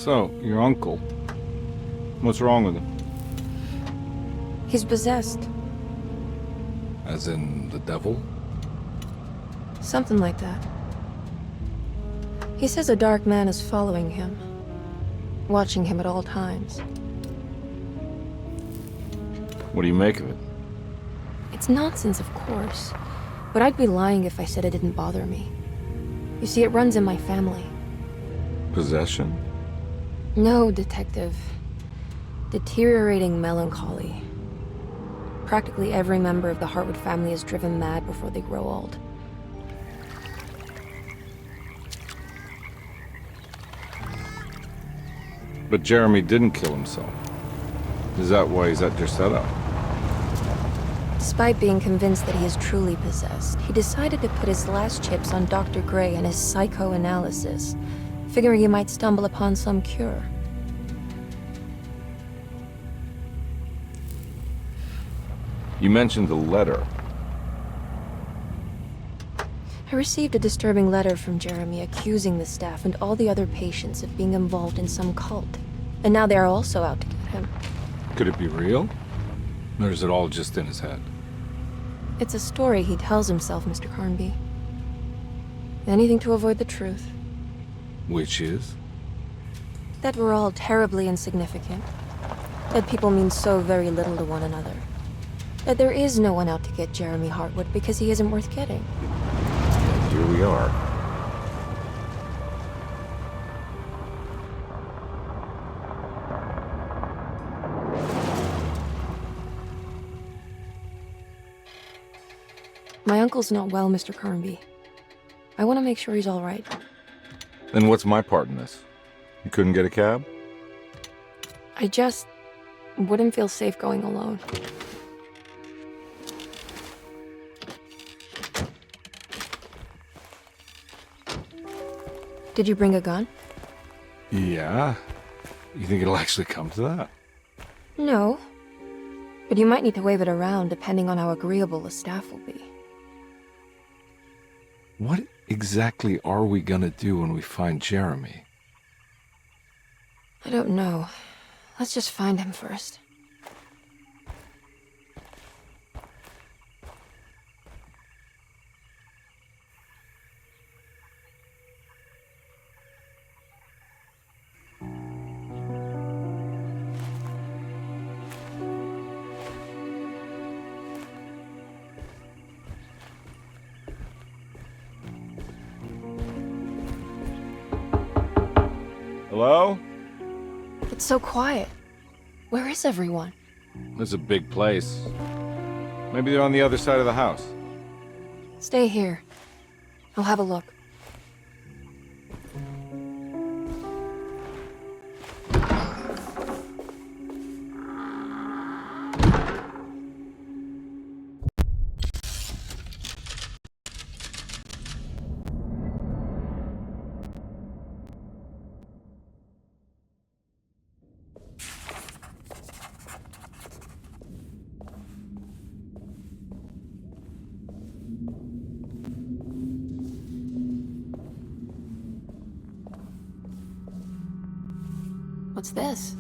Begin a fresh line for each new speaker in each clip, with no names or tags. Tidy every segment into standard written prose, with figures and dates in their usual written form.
So, your uncle. What's wrong with him?
He's possessed.
As in the devil?
Something like that. He says a dark man is following him, watching him at all times.
What do you make of it?
It's nonsense, of course, but I'd be lying if I said it didn't bother me. You see, it runs in my family.
Possession?
No, Detective. Deteriorating melancholy. Practically every member of the Hartwood family is driven mad before they grow old.
But Jeremy didn't kill himself. Is that why he's at your setup?
Despite being convinced that he is truly possessed, he decided to put his last chips on Dr. Gray and his psychoanalysis, figuring he might stumble upon some cure.
You mentioned the letter.
I received a disturbing letter from Jeremy accusing the staff and all the other patients of being involved in some cult. And now they are also out to get him.
Could it be real? Or is it all just in his head?
It's a story he tells himself, Mr. Carnby. Anything to avoid the truth.
Which is?
That we're all terribly insignificant. That people mean so very little to one another. That there is no one out to get Jeremy Hartwood because he isn't worth getting.
And here we are.
My uncle's not well, Mr. Carnby. I want to make sure he's all right.
Then what's my part in this? You couldn't get a cab?
I just wouldn't feel safe going alone. Did you bring a gun?
Yeah. You think it'll actually come to that?
No. But you might need to wave it around depending on how agreeable the staff will be.
What exactly are we gonna do when we find Jeremy?
I don't know. Let's just find him first.
Hello?
It's so quiet. Where is everyone?
This is a big place. Maybe they're on the other side of the house.
Stay here. I'll have a look. What's this?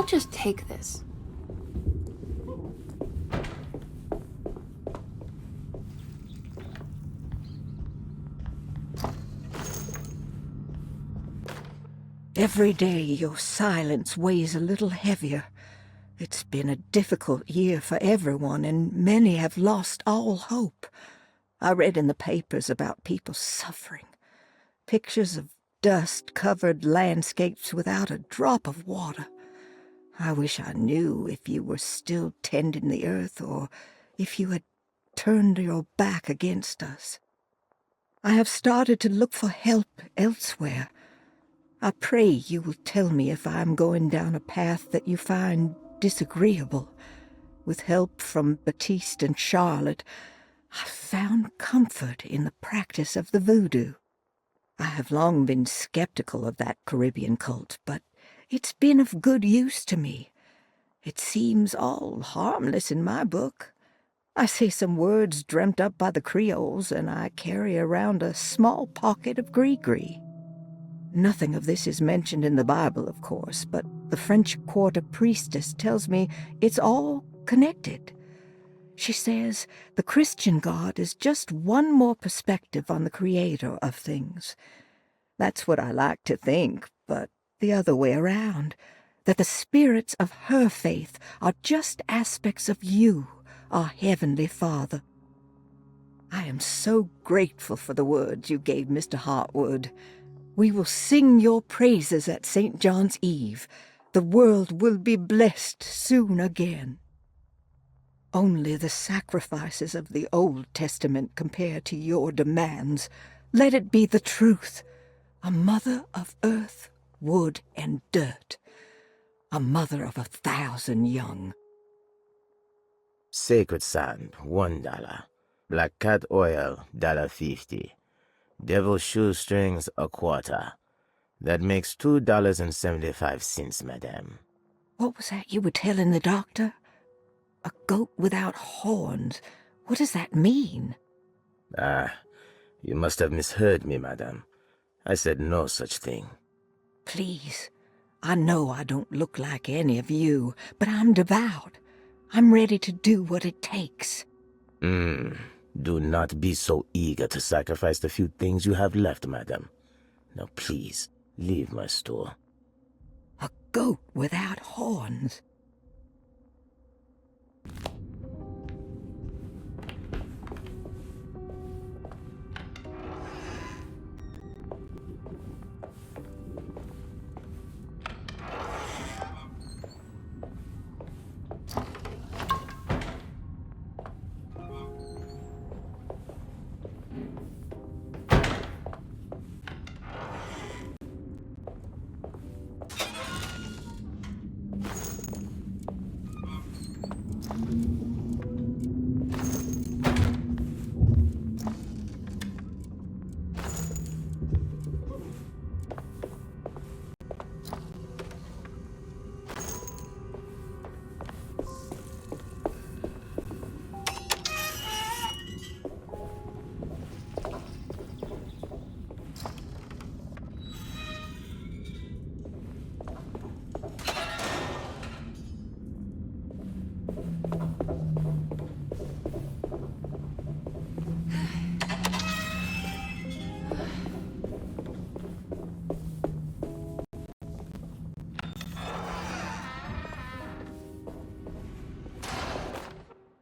I'll just take this.
Every day your silence weighs a little heavier. It's been a difficult year for everyone, and many have lost all hope. I read in the papers about people suffering. Pictures of dust-covered landscapes without a drop of water. I wish I knew if you were still tending the earth or if you had turned your back against us. I have started to look for help elsewhere. I pray you will tell me if I am going down a path that you find disagreeable. With help from Baptiste and Charlotte, I found comfort in the practice of the voodoo. I have long been skeptical of that Caribbean cult, but it's been of good use to me. It seems all harmless in my book. I say some words dreamt up by the Creoles, and I carry around a small pocket of gree-gree. Nothing of this is mentioned in the Bible, of course, but the French Quarter priestess tells me it's all connected. She says the Christian God is just one more perspective on the creator of things. That's what I like to think, but the other way around, that the spirits of her faith are just aspects of you, our Heavenly Father. I am so grateful for the words you gave Mr. Hartwood. We will sing your praises at St. John's Eve. The world will be blessed soon again. Only the sacrifices of the Old Testament compare to your demands. Let it be the truth. A mother of earth, wood, and dirt. A mother of 1,000 young.
Sacred sand, $1. Black cat oil, $1.50. Devil shoestrings, a quarter. That makes $2.75, madame.
What was that you were telling the doctor? A goat without horns. What does that mean?
Ah, you must have misheard me, madame. I said no such thing.
Please, I know I don't look like any of you, but I'm devout. I'm ready to do what it takes.
Do not be so eager to sacrifice the few things you have left, madam. Now please, leave my store.
A goat without horns.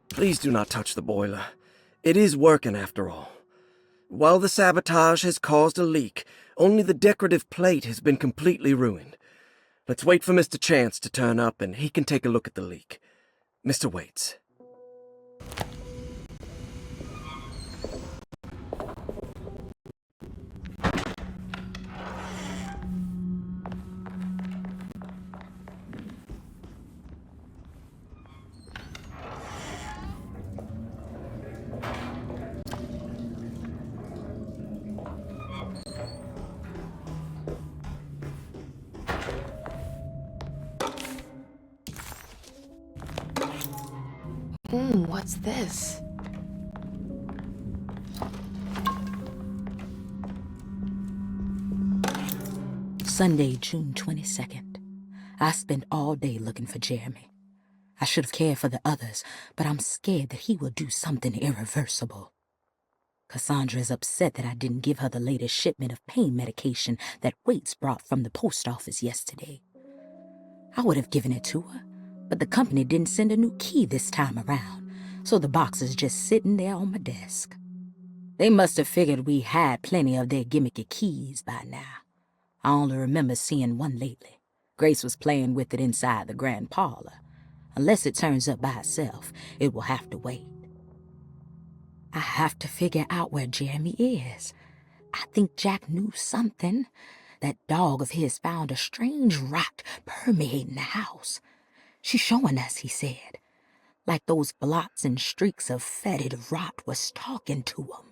Please do not touch the boiler. It is working after all. While the sabotage has caused a leak, only the decorative plate has been completely ruined. Let's wait for Mr. Chance to turn up and he can take a look at the leak. Mr. Waits.
What's this?
Sunday, June 22nd. I spent all day looking for Jeremy. I should have cared for the others, but I'm scared that he will do something irreversible. Cassandra is upset that I didn't give her the latest shipment of pain medication that Waits brought from the post office yesterday. I would have given it to her, but the company didn't send a new key this time around, so the box is just sitting there on my desk. They must have figured we had plenty of their gimmicky keys by now. I only remember seeing one lately. Grace was playing with it inside the grand parlor. Unless it turns up by itself, it will have to wait. I have to figure out where Jeremy is. I think Jack knew something. That dog of his found a strange rot permeating the house. She's showing us, he said. Like those blots and streaks of fetid rot was talking to him.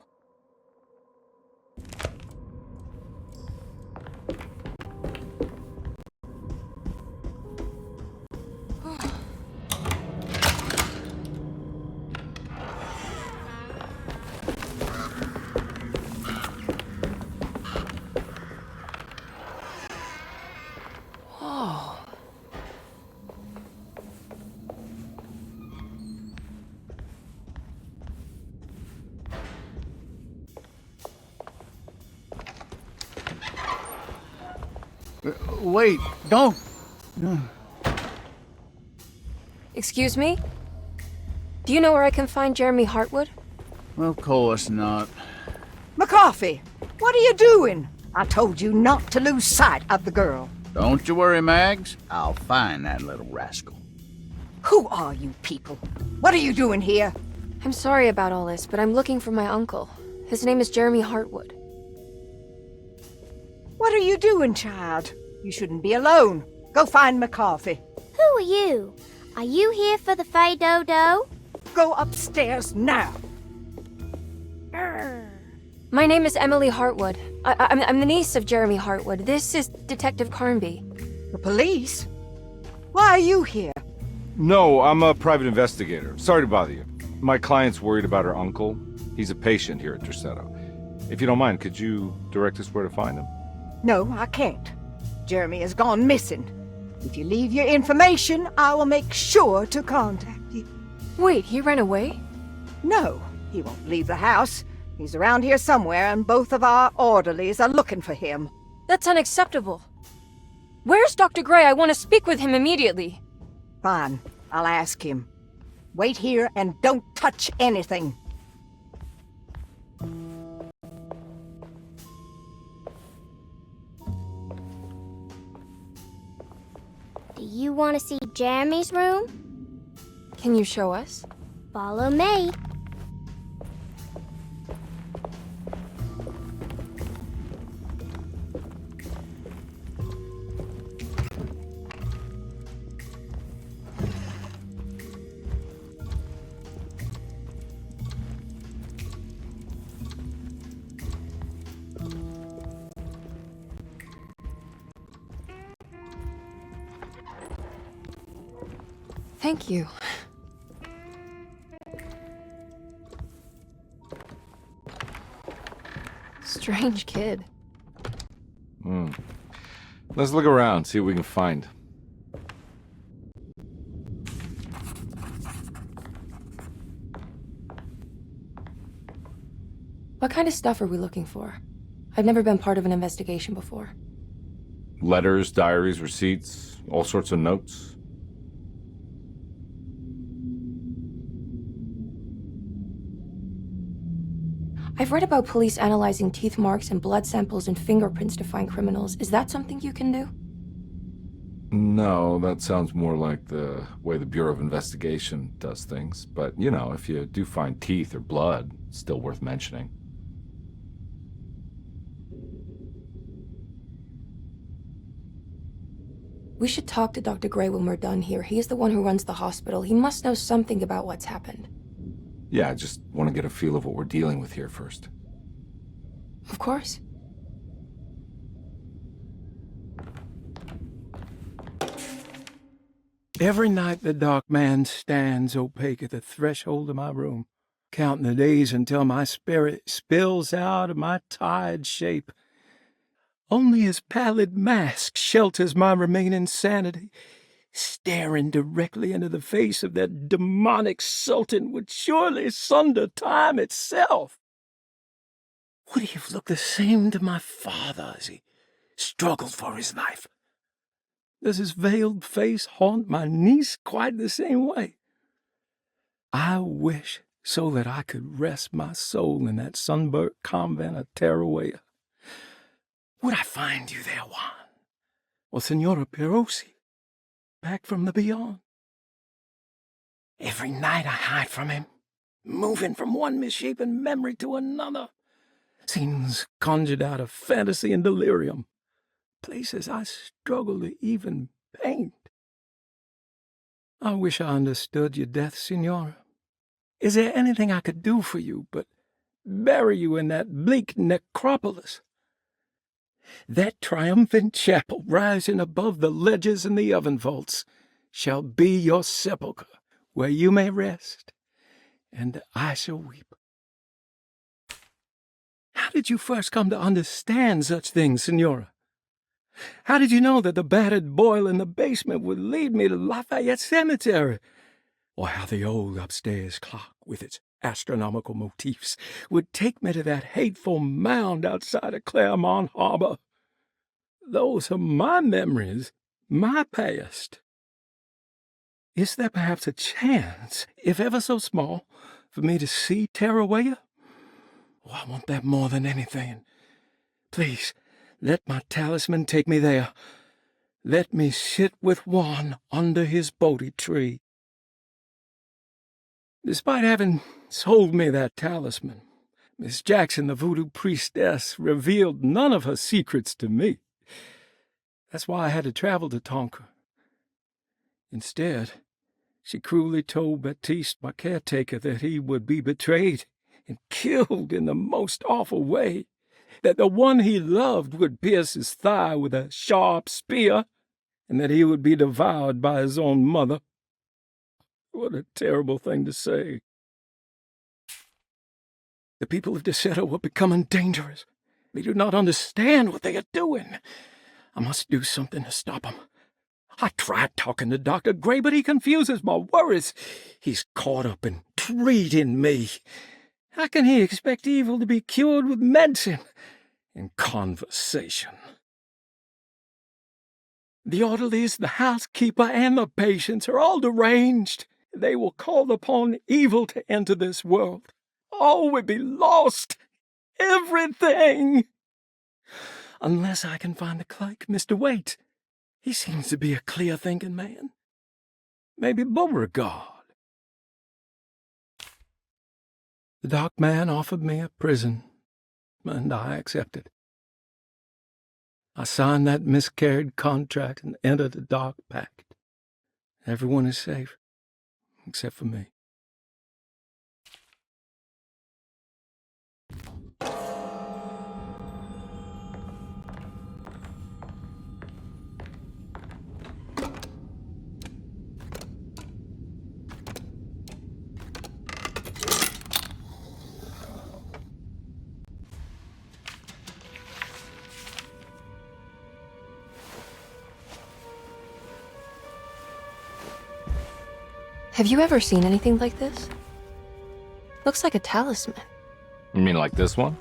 Wait, don't.
Excuse me? Do you know where I can find Jeremy Hartwood?
Of course not.
McCarthy, what are you doing? I told you not to lose sight of the girl.
Don't you worry, Mags. I'll find that little rascal.
Who are you people? What are you doing here?
I'm sorry about all this, but I'm looking for my uncle. His name is Jeremy Hartwood.
What are you doing, child? You shouldn't be alone. Go find McCarthy.
Who are you? Are you here for the Fay Dodo?
Go upstairs now.
My name is Emily Hartwood. I'm the niece of Jeremy Hartwood. This is Detective Carnby.
The police? Why are you here?
No, I'm a private investigator. Sorry to bother you. My client's worried about her uncle. He's a patient here at Tercetto. If you don't mind, could you direct us where to find him?
No, I can't. Jeremy has gone missing. If you leave your information, I will make sure to contact you.
Wait, he ran away?
No, he won't leave the house. He's around here somewhere, and both of our orderlies are looking for him.
That's unacceptable. Where's Dr. Gray? I want to speak with him immediately.
Fine, I'll ask him. Wait here and don't touch anything.
Do you want to see Jeremy's room?
Can you show us?
Follow me.
Thank you. Strange kid.
Let's look around, see what we can find.
What kind of stuff are we looking for? I've never been part of an investigation before.
Letters, diaries, receipts, all sorts of notes.
I've read about police analyzing teeth marks and blood samples and fingerprints to find criminals. Is that something you can do?
No, that sounds more like the way the Bureau of Investigation does things. But, you know, if you do find teeth or blood, it's still worth mentioning.
We should talk to Dr. Gray when we're done here. He is the one who runs the hospital. He must know something about what's happened.
Yeah, I just want to get a feel of what we're dealing with here first.
Of course.
Every night the dark man stands opaque at the threshold of my room, counting the days until my spirit spills out of my tired shape. Only his pallid mask shelters my remaining sanity. Staring directly into the face of that demonic sultan would surely sunder time itself. Would he have looked the same to my father as he struggled for his life? Does his veiled face haunt my niece quite the same way? I wish so that I could rest my soul in that sunburnt convent of Teruel. Would I find you there, Juan? Or Senora Perosi, back from the beyond? Every night I hide from him, moving from one misshapen memory to another. Scenes conjured out of fantasy and delirium. Places I struggle to even paint. I wish I understood your death, Senora. Is there anything I could do for you but bury you in that bleak necropolis? That triumphant chapel rising above the ledges and the oven vaults shall be your sepulchre, where you may rest, and I shall weep. How did you first come to understand such things, Senora? How did you know that the battered boiler in the basement would lead me to Lafayette Cemetery? Or how the old upstairs clock, with its astronomical motifs, would take me to that hateful mound outside of Claremont Harbor? Those are my memories, my past. Is there perhaps a chance, if ever so small, for me to see Teruel? Oh, I want that more than anything. Please, let my talisman take me there. Let me sit with Juan under his Bodhi tree. Despite having sold me that talisman, Miss Jackson, the voodoo priestess, revealed none of her secrets to me. That's why I had to travel to Tonka. Instead, she cruelly told Baptiste, my caretaker, that he would be betrayed and killed in the most awful way, that the one he loved would pierce his thigh with a sharp spear, and that he would be devoured by his own mother. What a terrible thing to say. The people of Deseto are becoming dangerous. They do not understand what they are doing. I must do something to stop them. I tried talking to Dr. Gray, but he confuses my worries. He's caught up in treating me. How can he expect evil to be cured with medicine and conversation? The orderlies, the housekeeper, and the patients are all deranged. They will call upon evil to enter this world. All will be lost. Everything. Unless I can find the clerk, Mr. Waite. He seems to be a clear-thinking man. Maybe Beauregard. The dark man offered me a prison, and I accepted. I signed that miscarried contract and entered the dark pact. Everyone is safe, except for me.
Have you ever seen anything like this? Looks like a talisman.
You mean like this one?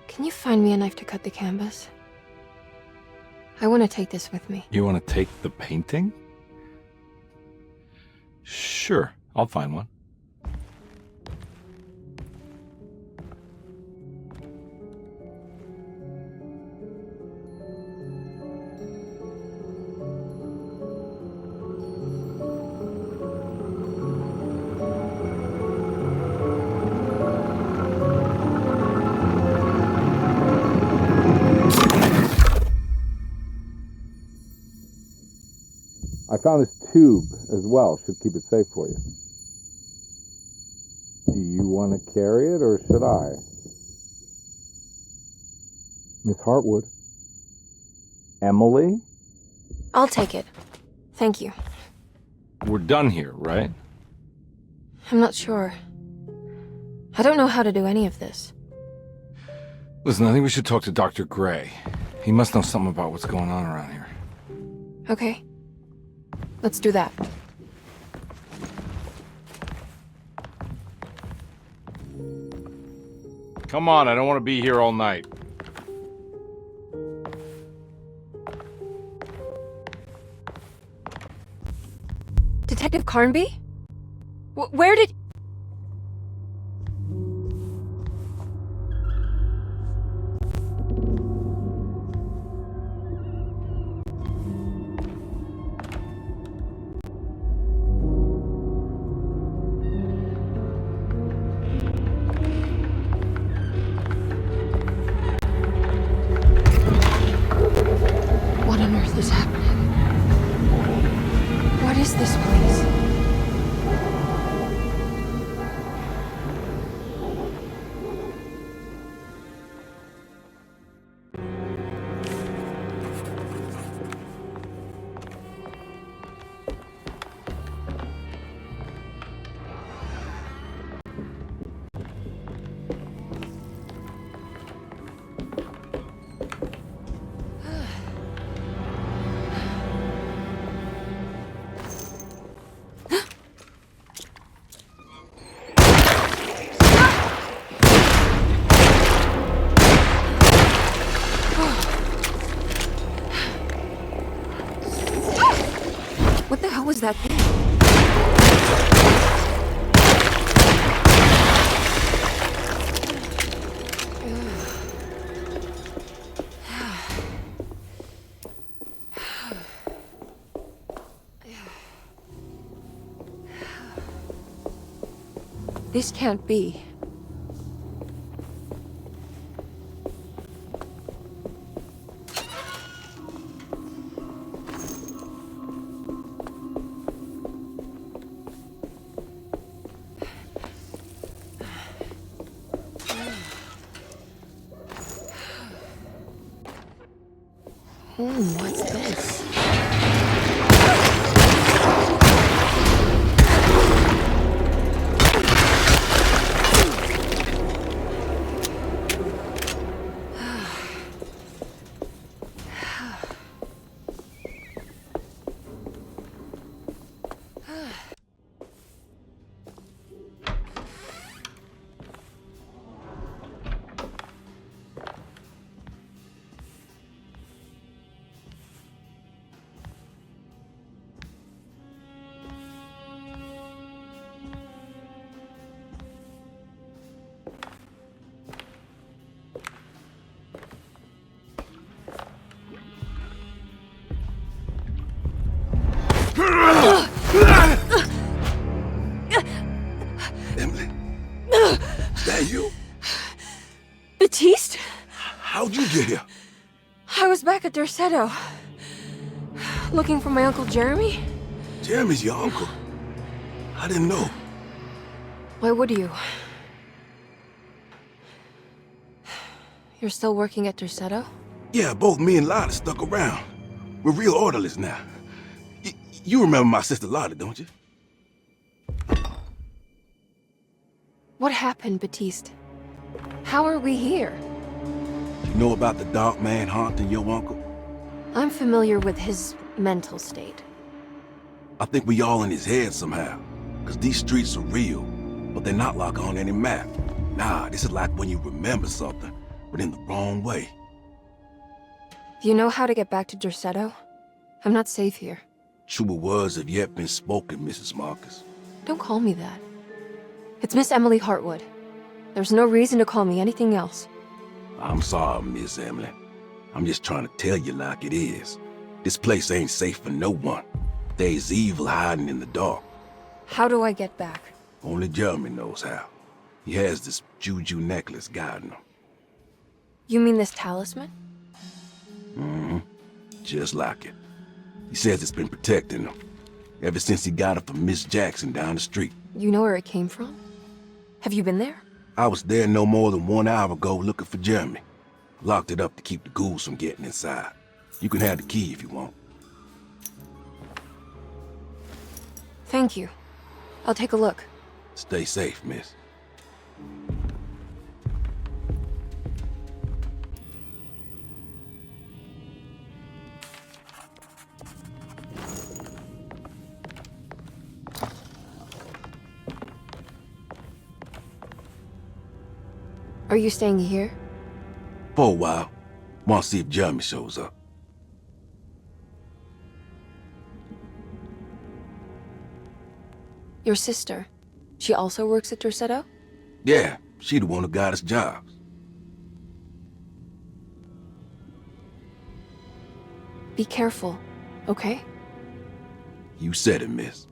Can you find me a knife to cut the canvas? I want to take this with me.
You want to take the painting? Sure, I'll find one.
I found this tube as well. Should keep it safe for you. Do you want to carry it, or should I? Miss Hartwood? Emily?
I'll take it. Thank you.
we're done here, right?
I'm not sure. I don't know how to do any of this.
Listen, I think we should talk to Dr. Gray. He must know something about what's going on around here.
Okay. Let's do that.
Come on, I don't want to be here all night.
Detective Carnby? Where did... What on earth is happening? What is this place? What the hell was that thing? This can't be. What's this?
Emily, is that you?
Baptiste?
How'd you get here?
I was back at Derceto. Looking for my Uncle Jeremy?
Jeremy's your uncle. I didn't know.
Why would you? You're still working at Derceto?
Yeah, both me and Lotta stuck around. We're real orderlies now. You remember my sister Lotta, don't you?
What happened, Baptiste? How are we here?
You know about the dark man haunting your uncle?
I'm familiar with his mental state.
I think we all in his head somehow. Cause these streets are real, but they're not like on any map. Nah, this is like when you remember something, but in the wrong way.
Do you know how to get back to Derceto? I'm not safe here.
Truer words have yet been spoken, Mrs. Marcus.
Don't call me that. It's Miss Emily Hartwood. There's no reason to call me anything else.
I'm sorry, Miss Emily. I'm just trying to tell you like it is. This place ain't safe for no one. There's evil hiding in the dark.
How do I get back?
Only Jeremy knows how. He has this juju necklace guiding him.
You mean this talisman?
Mm-hmm. Just like it. He says it's been protecting him ever since he got it from Miss Jackson down the street.
You know where it came from? Have you been there?
I was there no more than 1 hour ago looking for Jeremy. Locked it up to keep the ghouls from getting inside. You can have the key if you want.
Thank you. I'll take a look.
Stay safe, miss.
Are you staying here?
For a while. Want to see if Jeremy shows up.
Your sister. She also works at Derceto?
Yeah, she the one who got us jobs.
Be careful, okay?
You said it, miss.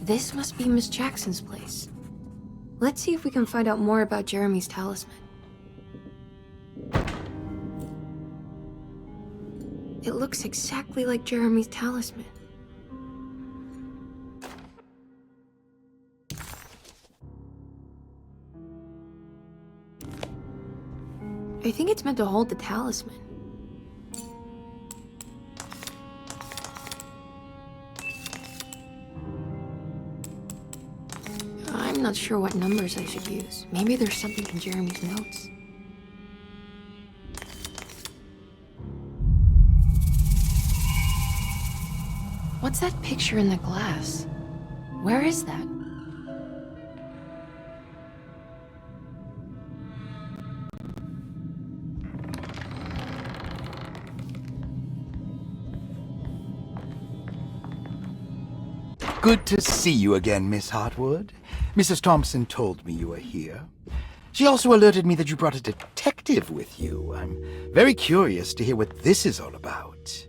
This must be Miss Jackson's place. Let's see if we can find out more about Jeremy's talisman. It looks exactly like Jeremy's talisman. I think it's meant to hold the talisman. I'm not sure what numbers I should use. Maybe there's something in Jeremy's notes. What's that picture in the glass? Where is that?
Good to see you again, Miss Hartwood. Mrs. Thompson told me you were here. She also alerted me that you brought a detective with you. I'm very curious to hear what this is all about.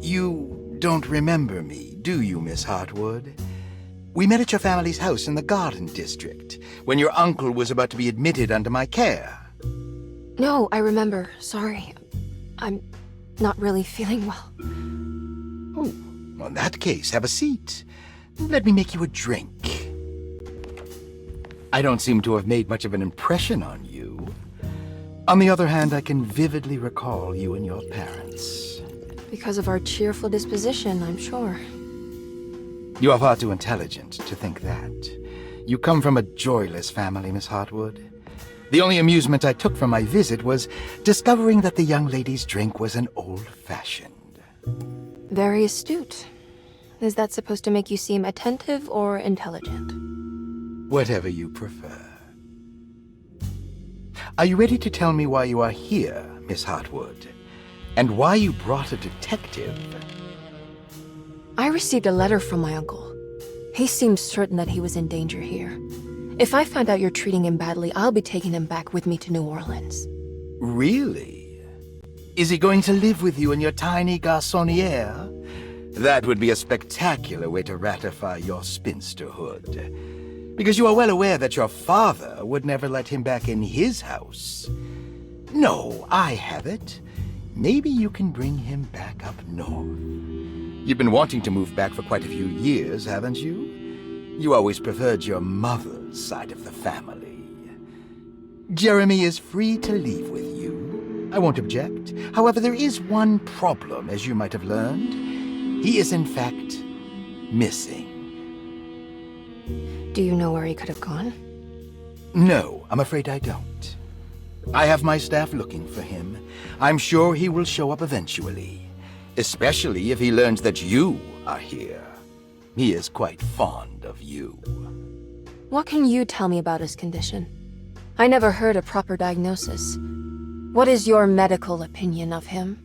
You don't remember me, do you, Miss Hartwood? We met at your family's house in the Garden District, when your uncle was about to be admitted under my care.
No, I remember. Sorry. I'm not really feeling well.
Oh, well, in that case, have a seat. Let me make you a drink. I don't seem to have made much of an impression on you. On the other hand, I can vividly recall you and your parents.
Because of our cheerful disposition, I'm sure.
You are far too intelligent to think that. You come from a joyless family, Miss Hartwood. The only amusement I took from my visit was discovering that the young lady's drink was an old-fashioned.
Very astute. Is that supposed to make you seem attentive or intelligent?
Whatever you prefer. Are you ready to tell me why you are here, Miss Hartwood? And why you brought a detective?
I received a letter from my uncle. He seemed certain that he was in danger here. If I find out you're treating him badly, I'll be taking him back with me to New Orleans.
Really? Is he going to live with you in your tiny garçonniere? That would be a spectacular way to ratify your spinsterhood. Because you are well aware that your father would never let him back in his house. No, I have it. Maybe you can bring him back up north. You've been wanting to move back for quite a few years, haven't you? You always preferred your mother's side of the family. Jeremy is free to leave with you. I won't object. However, there is one problem, as you might have learned. He is, in fact, missing.
Do you know where he could have gone?
No, I'm afraid I don't. I have my staff looking for him. I'm sure he will show up eventually. Especially if he learns that you are here. He is quite fond of you.
What can you tell me about his condition? I never heard a proper diagnosis. What is your medical opinion of him?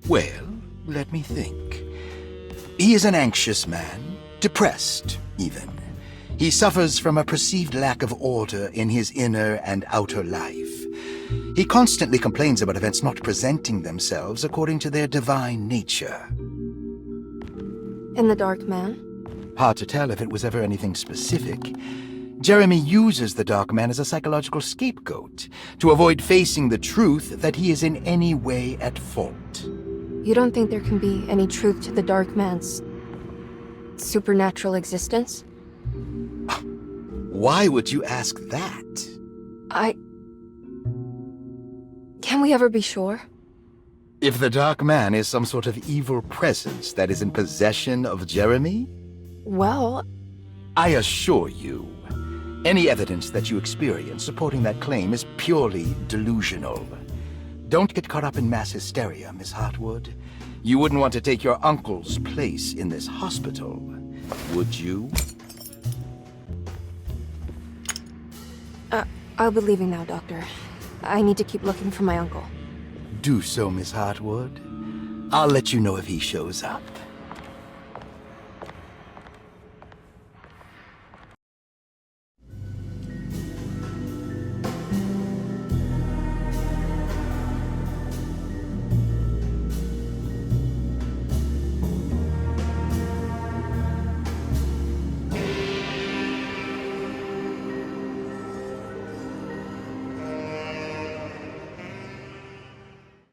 Well, let me think. He is an anxious man, depressed, even. He suffers from a perceived lack of order in his inner and outer life. He constantly complains about events not presenting themselves according to their divine nature.
And the Dark Man?
Hard to tell if it was ever anything specific. Jeremy uses the Dark Man as a psychological scapegoat to avoid facing the truth that he is in any way at fault.
You don't think there can be any truth to the Dark Man's supernatural existence?
Why would you ask that?
Can we ever be sure?
If the Dark Man is some sort of evil presence that is in possession of Jeremy?
Well,
I assure you, any evidence that you experience supporting that claim is purely delusional. Don't get caught up in mass hysteria, Miss Hartwood. You wouldn't want to take your uncle's place in this hospital, would you?
I'll be leaving now, Doctor. I need to keep looking for my uncle.
Do so, Miss Hartwood. I'll let you know if he shows up.